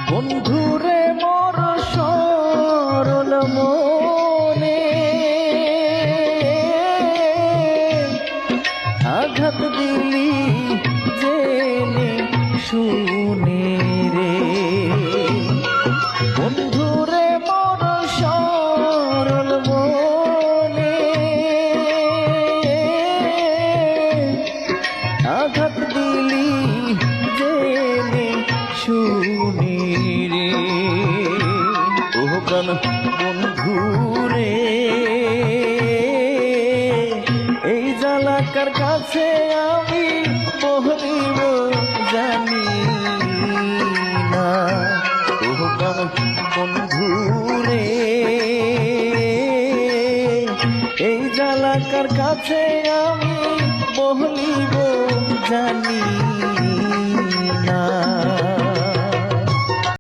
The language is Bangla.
বন্ধুরে মোর সরল মনে আঘাত দিলি জেনে শুনে রে। বন্ধুরে মোর সরল মনে আঘাত দিলি জেনে শুনে রে। ও প্রাণ বন্ধুরে এই জ্বালাকার কাছে আমি বহরিব জানি না। ও প্রাণ বন্ধুরে এই জ্বালাকার কাছে আমি বহলিব জানি